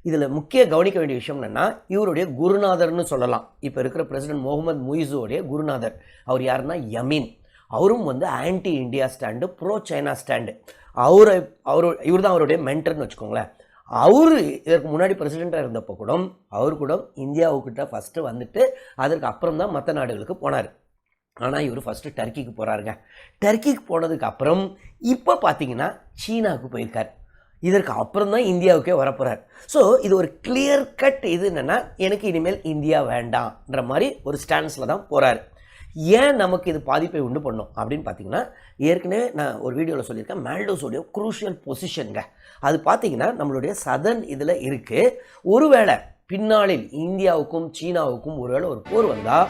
இதில் முக்கிய கவனிக்க வேண்டிய விஷயம் என்னென்னா, இவருடைய குருநாதர்னு சொல்லலாம். இப்போ இருக்கிற பிரசிடென்ட் முகமது முயிஸுடைய குருநாதர் அவர் யாருன்னா யமீன். அவரும் anti India stand, bro China stand. இவர் தான் அவருடைய மென்டர்னு வச்சுக்கோங்களேன். அவர் இதற்கு முன்னாடி பிரசிடெண்ட்டாக இருந்தப்போ கூட அவர் கூட இந்தியாவுக்கிட்ட ஃபஸ்ட்டு வந்துட்டு அதற்கு அப்புறம் தான் மற்ற நாடுகளுக்கு போனார். ஆனால் இவர் ஃபஸ்ட்டு டர்க்கிக்கு போகிறாருங்க. டர்க்கிக்கு போனதுக்கு அப்புறம் இப்போ பார்த்தீங்கன்னா சீனாவுக்கு போயிருக்கார். இதற்கு அப்புறம் தான் இந்தியாவுக்கே வரப்போகிறார். ஸோ இது ஒரு கிளியர் கட் இது என்னென்னா, எனக்கு இனிமேல் இந்தியா வேண்டாம்ன்ற மாதிரி ஒரு ஸ்டான்ஸில் தான் போகிறார். ஏன் நமக்கு இது பாதிப்பை உண்டு பண்ணும் அப்படின்னு பார்த்தீங்கன்னா, ஏற்கனவே நான் ஒரு வீடியோவில் சொல்லியிருக்கேன், மால்டோஸோடைய குரூஷியல் பொசிஷனுங்க. அது பார்த்தீங்கன்னா நம்மளுடைய சதர்ன் இதில் இருக்குது. ஒருவேளை பின்னாளில் இந்தியாவுக்கும் சீனாவுக்கும் ஒருவேளை ஒரு போர் வந்தால்